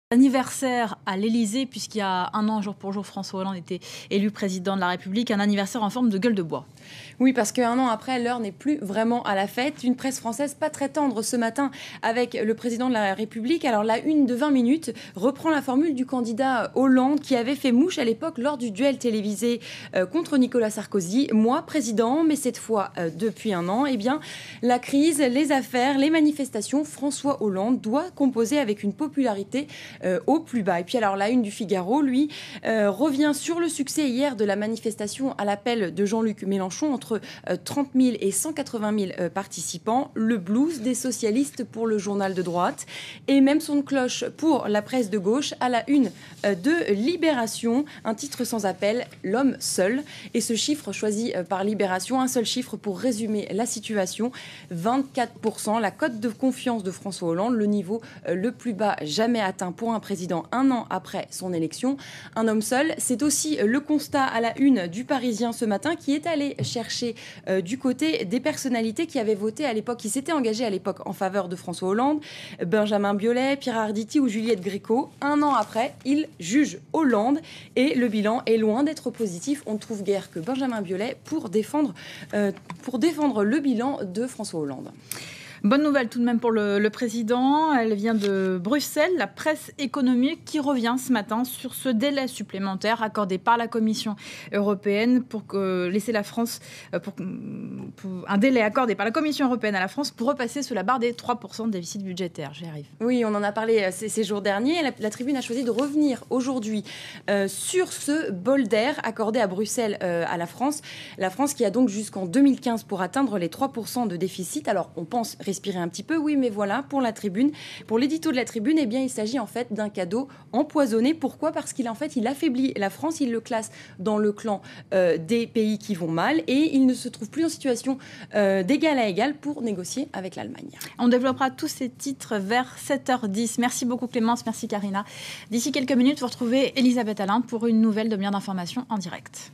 Anniversaire à l'Élysée, puisqu'il y a un an, jour pour jour, François Hollande était élu président de la République, un anniversaire en forme de gueule de bois. Oui, parce qu'un an après, l'heure n'est plus vraiment à la fête. Une presse française pas très tendre ce matin avec le président de la République. Alors la une de 20 minutes reprend la formule du candidat Hollande qui avait fait mouche à l'époque lors du duel télévisé contre Nicolas Sarkozy. Moi, président, mais cette fois depuis un an, eh bien, la crise, les affaires, les manifestations, François Hollande doit composer avec une popularité au plus bas. Et puis alors la une du Figaro, lui, revient sur le succès hier de la manifestation à l'appel de Jean-Luc Mélenchon entre 30 000 et 180 000 participants, le blues des socialistes pour le journal de droite et même son de cloche pour la presse de gauche à la une de Libération, un titre sans appel, l'homme seul. Et ce chiffre choisi par Libération, un seul chiffre pour résumer la situation, 24%, la cote de confiance de François Hollande, le niveau le plus bas jamais atteint pour un président un an après son élection. Un homme seul, c'est aussi le constat à la une du Parisien ce matin qui est allé chercher du côté des personnalités qui avaient voté à l'époque, qui s'étaient engagées à l'époque en faveur de François Hollande, Benjamin Biolay, Pierre Arditi ou Juliette Gréco. Un an après, ils jugent Hollande et le bilan est loin d'être positif. On ne trouve guère que Benjamin Biolay pour défendre le bilan de François Hollande. Bonne nouvelle tout de même pour le président. Elle vient de Bruxelles, la presse économique qui revient ce matin sur ce délai supplémentaire accordé par la Commission européenne pour laisser la France, un délai accordé par la Commission européenne à la France pour repasser sous la barre des 3% de déficit budgétaire. J'y arrive. Oui, on en a parlé ces jours derniers. La Tribune a choisi de revenir aujourd'hui sur ce bol d'air accordé à Bruxelles à la France. La France qui a donc jusqu'en 2015 pour atteindre les 3% de déficit. Alors on pense respirer un petit peu, oui, mais voilà, pour la Tribune, pour l'édito de la Tribune, eh bien, il s'agit en fait d'un cadeau empoisonné. Pourquoi ? Parce qu'il il affaiblit la France, il le classe dans le clan des pays qui vont mal et il ne se trouve plus en situation d'égal à égal pour négocier avec l'Allemagne. On développera tous ces titres vers 7h10. Merci beaucoup Clémence, merci Karina. D'ici quelques minutes, vous retrouvez Elisabeth Alain pour une nouvelle demi-heure d'information en direct.